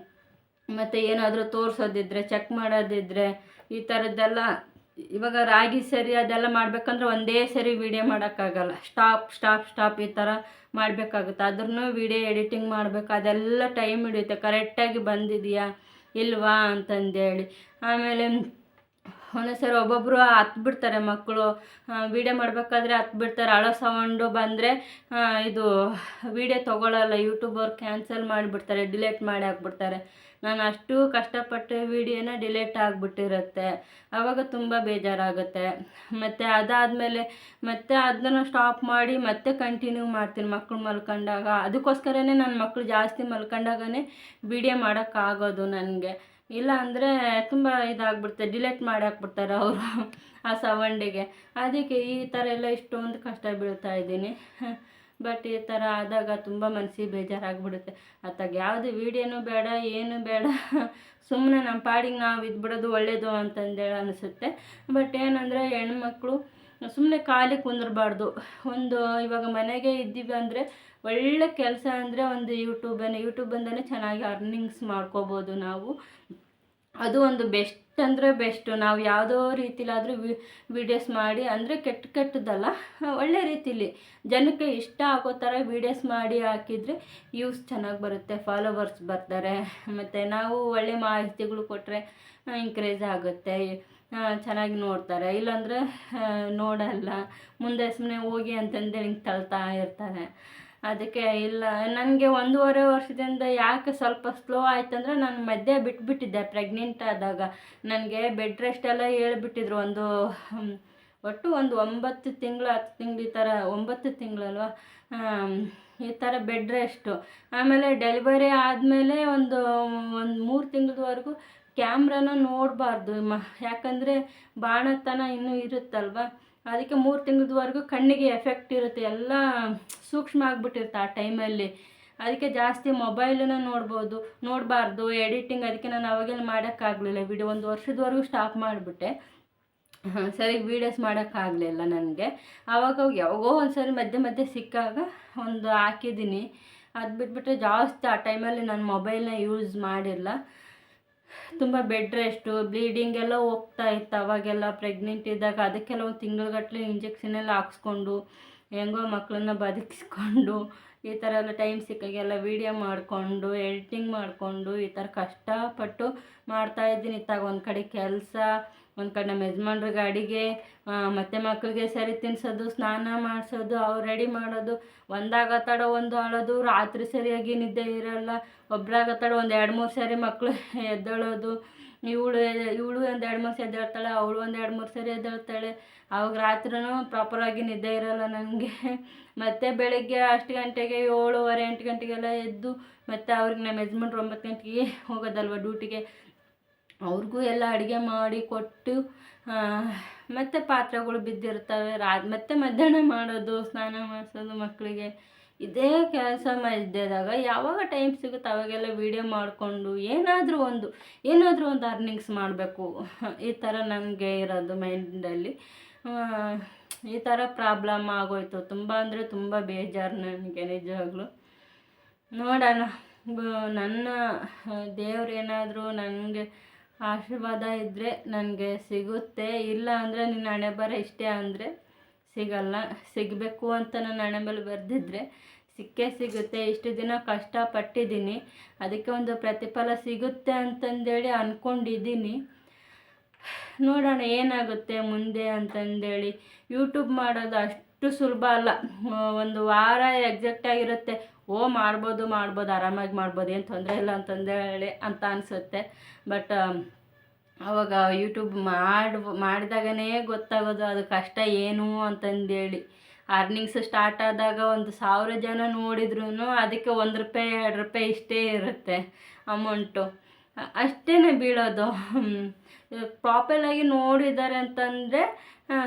ಮತ್ತು ಏನಾದರೂ ತೋರಿಸೋದಿದ್ರೆ, ಚೆಕ್ ಮಾಡೋದಿದ್ರೆ, ಈ ಥರದ್ದೆಲ್ಲ. ಇವಾಗ ರಾಗಿ ಸರಿ ಅದೆಲ್ಲ ಮಾಡಬೇಕಂದ್ರೆ ಒಂದೇ ಸರಿ ವೀಡಿಯೋ ಮಾಡೋಕ್ಕಾಗಲ್ಲ, ಸ್ಟಾಪ್ ಈ ಥರ ಮಾಡಬೇಕಾಗುತ್ತೆ. ಅದ್ರೂ ವೀಡಿಯೋ ಎಡಿಟಿಂಗ್ ಮಾಡಬೇಕು, ಅದೆಲ್ಲ ಟೈಮ್ ಹಿಡಿಯುತ್ತೆ, ಕರೆಕ್ಟಾಗಿ ಬಂದಿದೆಯಾ ಇಲ್ವಾ ಅಂತಂದೇಳಿ. ಆಮೇಲೆ ಒಂದೊಂದು ಸರಿ ಒಬ್ಬೊಬ್ಬರು ಹತ್ಬಿಡ್ತಾರೆ ಮಕ್ಕಳು, ವೀಡಿಯೋ ಮಾಡಬೇಕಾದ್ರೆ ಹತ್ಬಿಡ್ತಾರೆ. ಅಳೋ ಸೌಂಡು ಬಂದರೆ ಇದು ವೀಡಿಯೋ ತೊಗೊಳ್ಳಲ್ಲ, ಯೂಟ್ಯೂಬರ್ ಕ್ಯಾನ್ಸಲ್ ಮಾಡಿಬಿಡ್ತಾರೆ, ಡಿಲೀಟ್ ಮಾಡಿ ಹಾಕ್ಬಿಡ್ತಾರೆ. ನಾನು ಅಷ್ಟು ಕಷ್ಟಪಟ್ಟು ವೀಡಿಯೋನ ಡಿಲೀಟ್ ಆಗಿಬಿಟ್ಟಿರುತ್ತೆ, ಆವಾಗ ತುಂಬ ಬೇಜಾರಾಗುತ್ತೆ. ಮತ್ತು ಅದಾದಮೇಲೆ ಮತ್ತೆ ಅದನ್ನು ಸ್ಟಾಪ್ ಮಾಡಿ ಮತ್ತೆ ಕಂಟಿನ್ಯೂ ಮಾಡ್ತೀನಿ ಮಕ್ಕಳು ಮಲ್ಕೊಂಡಾಗ. ಅದಕ್ಕೋಸ್ಕರನೇ ನನ್ನ ಮಕ್ಕಳು ಜಾಸ್ತಿ ಮಲ್ಕೊಂಡಾಗನೇ ವೀಡಿಯೋ ಮಾಡೋಕ್ಕಾಗೋದು ನನಗೆ. ಇಲ್ಲ ಅಂದರೆ ತುಂಬ ಇದಾಗ್ಬಿಡುತ್ತೆ, ಡಿಲೀಟ್ ಮಾಡಿ ಹಾಕ್ಬಿಡ್ತಾರೆ ಅವರು ಆ ಸೌಂಡಿಗೆ. ಅದಕ್ಕೆ ಈ ಥರ ಎಲ್ಲ ಇಷ್ಟೊಂದು ಕಷ್ಟ ಬೀಳ್ತಾ ಇದ್ದೀನಿ. ಬಟ್ ಈ ಥರ ಆದಾಗ ತುಂಬ ಮನಸ್ಸಿಗೆ ಬೇಜಾರಾಗ್ಬಿಡುತ್ತೆ. ಅತ್ತಾಗ ಯಾವುದು ವೀಡಿಯೋನೂ ಬೇಡ, ಏನೂ ಬೇಡ, ಸುಮ್ಮನೆ ನಮ್ಮ ಪಾಡಿಗೆ ನಾವು ಇದ್ಬಿಡೋದು ಒಳ್ಳೆಯದು ಅಂತಂದೇಳಿ ಅನಿಸುತ್ತೆ. ಬಟ್ ಏನಂದರೆ ಹೆಣ್ಮಕ್ಳು ಸುಮ್ಮನೆ ಖಾಲಿ ಕುಂದಿರಬಾರ್ದು. ಇವಾಗ ಮನೆಗೆ ಇದ್ದೀವಿ ಅಂದರೆ ಒಳ್ಳೆ ಕೆಲಸ ಅಂದರೆ ಒಂದು ಯೂಟ್ಯೂಬಿಂದನೇ ಚೆನ್ನಾಗಿ ಅರ್ನಿಂಗ್ಸ್ ಮಾಡ್ಕೋಬೋದು ನಾವು. ಅದು ಒಂದು ಬೆಸ್ಟ್ ಅಂದರೆ ಬೆಸ್ಟು. ನಾವು ಯಾವುದೋ ರೀತಿಲಾದರೂ ವೀಡಿಯೋಸ್ ಮಾಡಿ, ಅಂದರೆ ಕೆಟ್ಟದ್ದಲ್ಲ, ಒಳ್ಳೆ ರೀತಿಲಿ ಜನಕ್ಕೆ ಇಷ್ಟ ಆಗೋ ಥರ ವೀಡಿಯೋಸ್ ಮಾಡಿ ಹಾಕಿದರೆ ವ್ಯೂಸ್ ಚೆನ್ನಾಗಿ ಬರುತ್ತೆ, ಫಾಲೋವರ್ಸ್ ಬರ್ತಾರೆ. ಮತ್ತು ನಾವು ಒಳ್ಳೆ ಮಾಹಿತಿಗಳು ಕೊಟ್ಟರೆ ಎಂಕರೇಜ್ ಆಗುತ್ತೆ, ಚೆನ್ನಾಗಿ ನೋಡ್ತಾರೆ. ಇಲ್ಲಾಂದರೆ ನೋಡಲ್ಲ, ಮುಂದೆ ಸುಮ್ಮನೆ ಹೋಗಿ ಅಂತಂದೇಳಿ ಹಿಂಗೆ ತಳ್ತಾ ಇರ್ತಾರೆ. ಅದಕ್ಕೆ ಇಲ್ಲ, ನನಗೆ 1.5 ವರ್ಷದಿಂದ ಯಾಕೆ ಸ್ವಲ್ಪ ಸ್ಲೋ ಆಯ್ತಂದರೆ, ನಾನು ಮಧ್ಯೆ ಬಿಟ್ಬಿಟ್ಟಿದ್ದೆ ಪ್ರೆಗ್ನೆಂಟ್ ಆದಾಗ. ನನಗೆ ಬೆಡ್ ರೆಸ್ಟ್ ಎಲ್ಲ ಹೇಳ್ಬಿಟ್ಟಿದ್ರು, ಒಟ್ಟು ಒಂದು 9 ತಿಂಗಳು 10 ತಿಂಗಳು ಈ ಥರ, 9 ತಿಂಗಳಲ್ವ, ಈ ಥರ ಬೆಡ್ ರೆಸ್ಟು. ಆಮೇಲೆ ಡೆಲಿವರಿ ಆದಮೇಲೆ ಒಂದು 3 ತಿಂಗಳವರೆಗೂ ಕ್ಯಾಮ್ರಾನ ನೋಡಬಾರ್ದು ಯಾಕಂದರೆ ಬಾಣತನ ಇನ್ನೂ ಇರುತ್ತಲ್ವ, ಅದಕ್ಕೆ 3 ತಿಂಗಳದವರೆಗೂ ಕಣ್ಣಿಗೆ ಎಫೆಕ್ಟ್ ಇರುತ್ತೆ, ಎಲ್ಲ ಸೂಕ್ಷ್ಮ ಆಗಿಬಿಟ್ಟಿರುತ್ತೆ ಆ ಟೈಮಲ್ಲಿ. ಅದಕ್ಕೆ ಜಾಸ್ತಿ ಮೊಬೈಲನ್ನ ನೋಡಬಾರ್ದು ಎಡಿಟಿಂಗ್. ಅದಕ್ಕೆ ನಾನು ಅವಾಗೆಲ್ಲ ಮಾಡೋಕ್ಕಾಗಲಿಲ್ಲ ವಿಡಿಯೋ, 1 ವರ್ಷದವರೆಗೂ ಸ್ಟಾಪ್ ಮಾಡಿಬಿಟ್ಟೆ. ಸರಿಗೆ ವೀಡಿಯೋಸ್ ಮಾಡೋಕ್ಕಾಗಲಿಲ್ಲ ನನಗೆ. ಆವಾಗ ಯಾವಾಗೋ ಒಂದು ಸರಿ ಮಧ್ಯೆ ಸಿಕ್ಕಾಗ ಒಂದು ಹಾಕಿದ್ದೀನಿ. ಅದು ಬಿಟ್ಬಿಟ್ರೆ ಜಾಸ್ತಿ ಆ ಟೈಮಲ್ಲಿ ನಾನು ಮೊಬೈಲ್ನ ಯೂಸ್ ಮಾಡಿಲ್ಲ. ತುಂಬ ಬೆಡ್ ರೆಸ್ಟು, ಬ್ಲೀಡಿಂಗ್ ಎಲ್ಲ ಹೋಗ್ತಾ ಇತ್ತು ಅವಾಗೆಲ್ಲ ಪ್ರೆಗ್ನೆಂಟ್ ಇದ್ದಾಗ. ಅದಕ್ಕೆಲ್ಲ ಒಂದು ತಿಂಗಳುಗಟ್ಟಲೆ ಇಂಜೆಕ್ಷನ್ ಎಲ್ಲ ಹಾಕ್ಸ್ಕೊಂಡು ಹೆಂಗೋ ಮಕ್ಕಳನ್ನ ಬದುಕಿಸ್ಕೊಂಡು ಈ ಥರ ಎಲ್ಲ ಟೈಮ್ ಸಿಕ್ಕಾಗೆಲ್ಲ ವೀಡಿಯೋ ಮಾಡಿಕೊಂಡು ಎಡಿಟಿಂಗ್ ಮಾಡಿಕೊಂಡು ಈ ಥರ ಕಷ್ಟಪಟ್ಟು ಮಾಡ್ತಾಯಿದ್ದೀನಿ. ಇತ್ತಾಗ ಒಂದು ಕಡೆ ಕೆಲಸ, ಒಂದು ಕಡೆ ನಮ್ಮ ಯಜಮಾನ್ರಿಗೆ ಅಡುಗೆ, ಮತ್ತು ಮಕ್ಕಳಿಗೆ ಸರಿ ತಿನ್ನಿಸೋದು, ಸ್ನಾನ ಮಾಡಿಸೋದು, ಅವ್ರು ರೆಡಿ ಮಾಡೋದು, ಒಂದಾಗತ್ತಡ ಒಂದು ಅಳೋದು, ರಾತ್ರಿ ಸರಿಯಾಗಿ ನಿದ್ದೆ ಇರೋಲ್ಲ, ಒಬ್ಬರಾಗತ್ತಡ ಒಂದು 2-3 ಸರಿ ಮಕ್ಕಳು ಎದ್ದೇಳೋದು. ಇವಳು ಒಂದು 2-3 ಸರಿ ಎದ್ದೇಳ್ತಾಳೆ, ಅವಳು ಒಂದು 2-3 ಸರಿ ಎದ್ದೇಳ್ತಾಳೆ. ಅವಾಗ ರಾತ್ರಿನೂ ಪ್ರಾಪರಾಗಿ ನಿದ್ದೆ ಇರೋಲ್ಲ ನನಗೆ. ಮತ್ತು ಬೆಳಗ್ಗೆ 10 ಗಂಟೆಗೆ 7:30 8 ಗಂಟೆಗೆಲ್ಲ ಎದ್ದು ಮತ್ತು ಅವ್ರಿಗೆ ನಮ್ಮ ಯಜಮಾನ್ರು 9 ಗಂಟೆಗೆ ಹೋಗೋದಲ್ವ ಡ್ಯೂಟಿಗೆ, ಅವ್ರಿಗೂ ಎಲ್ಲ ಅಡುಗೆ ಮಾಡಿ ಕೊಟ್ಟು ಮತ್ತು ಪಾತ್ರೆಗಳು ಬಿದ್ದಿರ್ತವೆ, ಮತ್ತು ಮಧ್ಯಾಹ್ನ ಮಾಡೋದು, ಸ್ನಾನ ಮಾಡಿಸೋದು ಮಕ್ಕಳಿಗೆ. ಇದೇ ಕೆಲಸ ಇದ್ದಾಗ ಯಾವಾಗ ಟೈಮ್ ಸಿಗುತ್ತೆ ಅವಾಗೆಲ್ಲ ವೀಡಿಯೋ ಮಾಡಿಕೊಂಡು ಏನಾದರೂ ಒಂದು ಅರ್ನಿಂಗ್ಸ್ ಮಾಡಬೇಕು, ಈ ಥರ ನನಗೆ ಇರೋದು ಮೈಂಡಲ್ಲಿ. ಈ ಥರ ಪ್ರಾಬ್ಲಮ್ ಆಗೋಯ್ತು. ತುಂಬ ಅಂದರೆ ತುಂಬ ಬೇಜಾರು ನನಗೆ ನಿಜವಾಗ್ಲೂ. ನೋಡೋಣ, ನನ್ನ ದೇವ್ರೇನಾದರೂ ನನಗೆ ಆಶೀರ್ವಾದ ಇದ್ದರೆ ನನಗೆ ಸಿಗುತ್ತೆ, ಇಲ್ಲ ಅಂದರೆ ನಿನ್ನ ಹಣೆ ಬರ ಇಷ್ಟೇ ಅಂದರೆ ಸಿಗಲ್ಲ. ಸಿಗಬೇಕು ಅಂತ ನನ್ನ ಹಣೆ ಮೇಲೆ ಬರೆದಿದ್ರೆ ಸಿಕ್ಕೇ ಸಿಗುತ್ತೆ. ಇಷ್ಟು ದಿನ ಕಷ್ಟಪಟ್ಟಿದ್ದೀನಿ, ಅದಕ್ಕೆ ಒಂದು ಪ್ರತಿಫಲ ಸಿಗುತ್ತೆ ಅಂತಂದೇಳಿ ಅಂದ್ಕೊಂಡಿದ್ದೀನಿ. ನೋಡೋಣ ಏನಾಗುತ್ತೆ ಮುಂದೆ ಅಂತಂದೇಳಿ. ಯೂಟ್ಯೂಬ್ ಮಾಡೋದು ಅಷ್ಟು ಸುಲಭ ಅಲ್ಲ. ಒಂದು ವಾರ ಎಕ್ಸಾಕ್ಟಾಗಿರುತ್ತೆ, ಮಾಡ್ಬೋದು ಆರಾಮಾಗಿ ಮಾಡ್ಬೋದು, ಏನು ತೊಂದರೆ ಇಲ್ಲ ಅಂತಂದೇಳಿ ಅಂತ ಅನಿಸುತ್ತೆ. ಬಟ್ ಆವಾಗ ಯೂಟ್ಯೂಬ್ ಮಾಡಿದಾಗನೇ ಗೊತ್ತಾಗೋದು ಅದು ಕಷ್ಟ ಏನು ಅಂತಂದೇಳಿ. ಅರ್ನಿಂಗ್ಸ್ ಸ್ಟಾರ್ಟ್ ಆದಾಗ 1,000 ಜನ ನೋಡಿದ್ರೂ ಅದಕ್ಕೆ ₹1 ₹2 ಇಷ್ಟೇ ಇರುತ್ತೆ ಅಮೌಂಟು, ಅಷ್ಟೇ ಬೀಳೋದು. ಪ್ರಾಪರಾಗಿ ನೋಡಿದ್ದಾರೆ ಅಂತಂದರೆ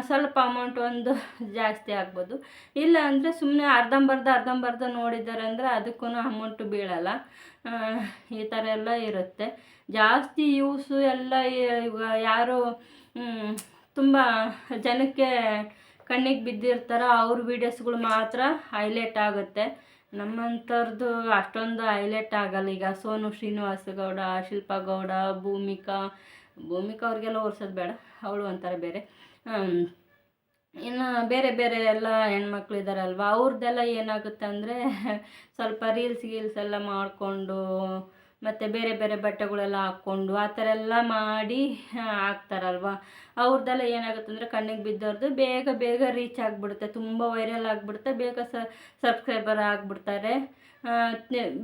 ಸ್ವಲ್ಪ ಅಮೌಂಟ್ ಒಂದು ಜಾಸ್ತಿ ಆಗ್ಬೋದು, ಇಲ್ಲ ಅಂದರೆ ಸುಮ್ಮನೆ ಅರ್ಧಂಬರ್ಧ ನೋಡಿದ್ದಾರೆ ಅಂದರೆ ಅದಕ್ಕೂ ಅಮೌಂಟು ಬೀಳಲ್ಲ. ಈ ಥರ ಎಲ್ಲ ಇರುತ್ತೆ. ಜಾಸ್ತಿ ಯೂಸು ಎಲ್ಲ ಯಾರು ತುಂಬ ಜನಕ್ಕೆ ಕಣ್ಣಿಗೆ ಬಿದ್ದಿರ್ತಾರೋ ಅವ್ರ ವೀಡಿಯೋಸ್ಗಳು ಮಾತ್ರ ಹೈಲೈಟ್ ಆಗುತ್ತೆ. ನಮ್ಮಂಥವ್ರದ್ದು ಅಷ್ಟೊಂದು ಹೈಲೈಟ್ ಆಗಲ್ಲ. ಈಗ ಸೋನು ಶ್ರೀನಿವಾಸ ಗೌಡ, ಶಿಲ್ಪಾ ಗೌಡ, ಭೂಮಿಕಾ ಅವ್ರಿಗೆಲ್ಲ ಓಡಿಸೋದು ಬೇಡ, ಅವಳು ಒಂಥರ ಬೇರೆ. ಇನ್ನು ಬೇರೆ ಎಲ್ಲ ಹೆಣ್ಮಕ್ಳು ಇದ್ದಾರಲ್ವ, ಅವ್ರದ್ದೆಲ್ಲ ಏನಾಗುತ್ತೆ ಅಂದರೆ ಸ್ವಲ್ಪ ರೀಲ್ಸ್ ಎಲ್ಲ ಮಾಡಿಕೊಂಡು ಮತ್ತು ಬೇರೆ ಬಟ್ಟೆಗಳೆಲ್ಲ ಹಾಕ್ಕೊಂಡು ಆ ಥರ ಎಲ್ಲ ಮಾಡಿ ಹಾಕ್ತಾರಲ್ವ, ಅವ್ರದ್ದೆಲ್ಲ ಏನಾಗುತ್ತೆ ಅಂದರೆ ಕಣ್ಣಿಗೆ ಬಿದ್ದವ್ರದ್ದು ಬೇಗ ರೀಚ್ ಆಗಿಬಿಡುತ್ತೆ, ತುಂಬ ವೈರಲ್ ಆಗಿಬಿಡುತ್ತೆ, ಬೇಗ ಸಬ್ಸ್ಕ್ರೈಬರ್ ಆಗಿಬಿಡ್ತಾರೆ.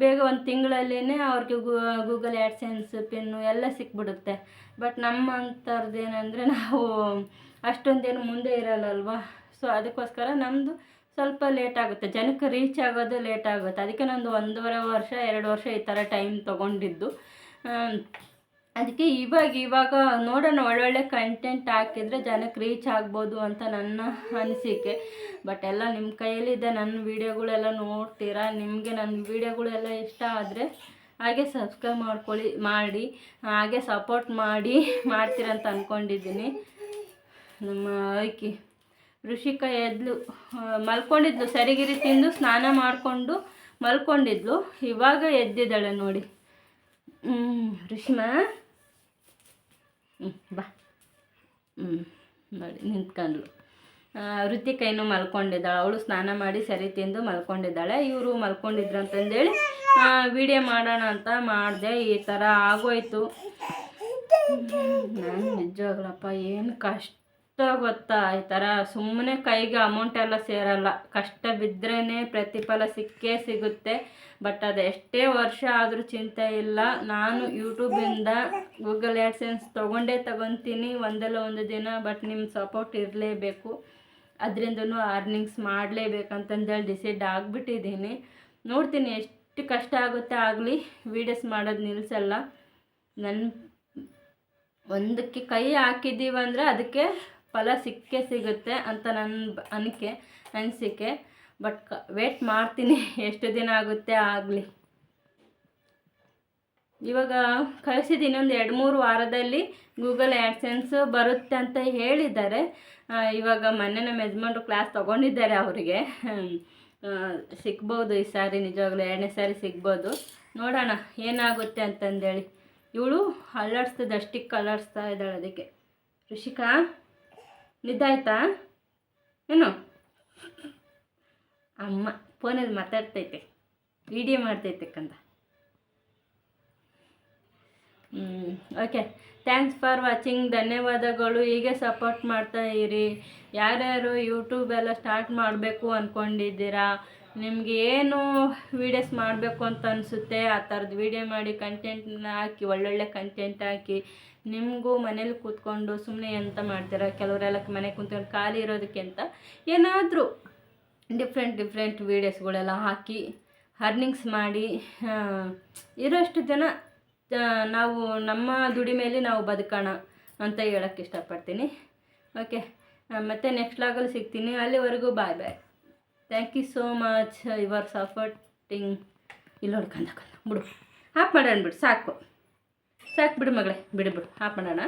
ಬೇಗ ಒಂದು ತಿಂಗಳಲ್ಲೇ ಅವ್ರಿಗೆ ಗೂಗಲ್ ಆ್ಯಡ್ಸೆನ್ಸ್ ಪಿನ್ನು ಎಲ್ಲ ಸಿಕ್ಬಿಡುತ್ತೆ. ಬಟ್ ನಮ್ಮಂಥವ್ರದ್ದು ಏನಂದರೆ ನಾವು ಅಷ್ಟೊಂದೇನು ಮುಂದೆ ಇರಲ್ಲಲ್ವ, ಸೊ ಅದಕ್ಕೋಸ್ಕರ ನಮ್ಮದು ಸ್ವಲ್ಪ ಲೇಟ್ ಆಗುತ್ತೆ, ಜನಕ್ಕೆ ರೀಚ್ ಆಗೋದು ಲೇಟ್ ಆಗುತ್ತೆ. ಅದಕ್ಕೆ ನಂದು 1.5 ವರ್ಷ 2 ವರ್ಷ ಈ ಥರ ಟೈಮ್ ತೊಗೊಂಡಿದ್ದು. ಅದಕ್ಕೆ ಇವಾಗ ನೋಡೋಣ, ಒಳ್ಳೊಳ್ಳೆ ಕಂಟೆಂಟ್ ಹಾಕಿದರೆ ಜನಕ್ಕೆ ರೀಚ್ ಆಗ್ಬೋದು ಅಂತ ನನ್ನ ಅನಿಸಿಕೆ. ಬಟ್ ಎಲ್ಲ ನಿಮ್ಮ ಕೈಯಲ್ಲಿದೆ. ನನ್ನ ವೀಡಿಯೋಗಳೆಲ್ಲ ನೋಡ್ತೀರಾ, ನಿಮಗೆ ನನ್ನ ವೀಡಿಯೋಗಳೆಲ್ಲ ಇಷ್ಟ ಆದರೆ ಹಾಗೆ ಸಬ್ಸ್ಕ್ರೈಬ್ ಮಾಡಿ ಹಾಗೆ ಸಪೋರ್ಟ್ ಮಾಡ್ತೀರಂತ ಅಂದ್ಕೊಂಡಿದ್ದೀನಿ. ನಮ್ಮ ಐಕಿ ಋಷಿಕಾ ಮಲ್ಕೊಂಡಿದ್ಲು, ಸರಿಗಿರಿ ತಿಂದು ಸ್ನಾನ ಮಾಡಿಕೊಂಡು ಮಲ್ಕೊಂಡಿದ್ಲು, ಇವಾಗ ಎದ್ದಿದ್ದಾಳೆ ನೋಡಿ. ಋಷಿಮಾ ಬಾ ನೋಡಿ ನಿಂತ್ಕೊಂಡ್ಲು. ಋತಿಕಾ ಇನ್ನೂ ಮಲ್ಕೊಂಡಿದ್ದಾಳೆ, ಅವಳು ಸ್ನಾನ ಮಾಡಿ ಸರಿ ತಿಂದು ಮಲ್ಕೊಂಡಿದ್ದಾಳೆ. ಇವರು ಮಲ್ಕೊಂಡಿದ್ರು ಅಂತಂದೇಳಿ ವಿಡಿಯೋ ಮಾಡೋಣ ಅಂತ ಮಾಡಿದೆ. ಈ ಥರ ಆಗೋಯ್ತು. ನಾನು ನಿಜವಾಗ್ಲಪ್ಪ ಏನು ಕಷ್ಟ ಗೊತ್ತಾ, ಈ ಥರ ಸುಮ್ಮನೆ ಕೈಗೆ ಅಮೌಂಟ್ ಎಲ್ಲ ಸೇರಲ್ಲ, ಕಷ್ಟ ಬಿದ್ರೇ ಪ್ರತಿಫಲ ಸಿಕ್ಕೇ ಸಿಗುತ್ತೆ. ಬಟ್ ಅದು ಎಷ್ಟೇ ವರ್ಷ ಆದರೂ ಚಿಂತೆ ಇಲ್ಲ. ನಾನು ಯೂಟ್ಯೂಬಿಂದ ಗೂಗಲ್ ಆ್ಯಡ್ಸೆನ್ಸ್ ತೊಗೊತೀನಿ ಒಂದಲ್ಲ ಒಂದು ದಿನ. ಬಟ್ ನಿಮ್ಮ ಸಪೋರ್ಟ್ ಇರಲೇಬೇಕು, ಅದರಿಂದನೂ ಅರ್ನಿಂಗ್ಸ್ ಮಾಡಲೇಬೇಕಂತಂದೇಳಿ ಡಿಸೈಡ್ ಆಗಿಬಿಟ್ಟಿದ್ದೀನಿ. ನೋಡ್ತೀನಿ, ಎಷ್ಟು ಕಷ್ಟ ಆಗುತ್ತೆ ಆಗಲಿ, ವೀಡಿಯೋಸ್ ಮಾಡೋದು ನಿಲ್ಲಿಸಲ್ಲ. ನನ್ನ ಒಂದಕ್ಕೆ ಕೈ ಹಾಕಿದ್ದೀವಂದರೆ ಅದಕ್ಕೆ ಫಲ ಸಿಕ್ಕೇ ಸಿಗುತ್ತೆ ಅಂತ ನನ್ನ ಅನಿಸಿಕೆ. ಬಟ್ ವೇಟ್ ಮಾಡ್ತೀನಿ, ಎಷ್ಟು ದಿನ ಆಗುತ್ತೆ ಆಗಲಿ. ಇವಾಗ ಕಳಿಸಿದ ಇನ್ನೊಂದು 2-3 ವಾರದಲ್ಲಿ ಗೂಗಲ್ ಆ್ಯಡ್ಸೆನ್ಸ್ ಬರುತ್ತೆ ಅಂತ ಹೇಳಿದ್ದಾರೆ. ಇವಾಗ ಮೊನ್ನೆ ನಮ್ಮ ಯಜಮಾನ್ರು ಕ್ಲಾಸ್ ತೊಗೊಂಡಿದ್ದಾರೆ, ಅವರಿಗೆ ಸಿಗ್ಬೋದು ಈ ಸಾರಿ, ನಿಜವಾಗ್ಲೂ 2ನೇ ಸಾರಿ ಸಿಗ್ಬೋದು. ನೋಡೋಣ ಏನಾಗುತ್ತೆ ಅಂತಂದೇಳಿ. ಇವಳು ಅಷ್ಟಿಗೆ ಅಲ್ಲಾಡಿಸ್ತಾ ಇದ್ದಾಳೆ. ಅದಕ್ಕೆ ಋಷಿಕಾ ನಿದ್ದಾಯ್ತಾ ಏನು? ಅಮ್ಮ ಫೋನಲ್ಲಿ ಮಾತಾಡ್ತೈತೆ, ವಿಡಿಯೋ ಮಾಡ್ತೈತೆ ಕಂದ. Okay, thanks for watching. ಧನ್ಯವಾದಗಳು. ಹೀಗೆ ಸಪೋರ್ಟ್ ಮಾಡ್ತಾ ಇರಿ. ಯಾರ್ಯಾರು ಯೂಟ್ಯೂಬೆಲ್ಲ ಸ್ಟಾರ್ಟ್ ಮಾಡಬೇಕು ಅಂದ್ಕೊಂಡಿದ್ದೀರಾ, ನಿಮಗೆ ಏನು ವೀಡಿಯೋಸ್ ಮಾಡಬೇಕು ಅಂತ ಅನಿಸುತ್ತೆ ಆ ಥರದ್ದು ವೀಡಿಯೋ ಮಾಡಿ ಕಂಟೆಂಟ್ನ ಹಾಕಿ, ಒಳ್ಳೊಳ್ಳೆ ಕಂಟೆಂಟ್ ಹಾಕಿ. ನಿಮಗೂ ಮನೇಲಿ ಕೂತ್ಕೊಂಡು ಸುಮ್ಮನೆ ಎಂತ ಮಾಡ್ತೀರಾ, ಕೆಲವರೆಲ್ಲ ಮನೆ ಕೂತ್ಕೊಂಡು ಖಾಲಿ ಇರೋದಕ್ಕಿಂತ ಏನಾದರೂ ಡಿಫ್ರೆಂಟ್ ವೀಡಿಯೋಸ್ಗಳೆಲ್ಲ ಹಾಕಿ ಅರ್ನಿಂಗ್ಸ್ ಮಾಡಿ ಇರೋಷ್ಟು ಜನ ನಾವು ನಮ್ಮ ದುಡಿಮೆಯಲ್ಲಿ ನಾವು ಬದುಕೋಣ ಅಂತ ಹೇಳೋಕ್ಕೆ ಇಷ್ಟಪಡ್ತೀನಿ. ಓಕೆ, ಮತ್ತು ನೆಕ್ಸ್ಟ್ ಲಾಗಲ್ಲಿ ಸಿಗ್ತೀನಿ. ಅಲ್ಲಿವರೆಗೂ bye bye. Thank you so much your supporting. ಇಲ್ಲಿ ನೋಡ್ಕೊಂಡ ಬಿಡು, ಆಫ್ ಮಾಡೋಣ ಬಿಡು, ಸಾಕು ಬಿಡು ಮಗಳೇ, ಬಿಡು ಆಫ್ ಮಾಡೋಣ.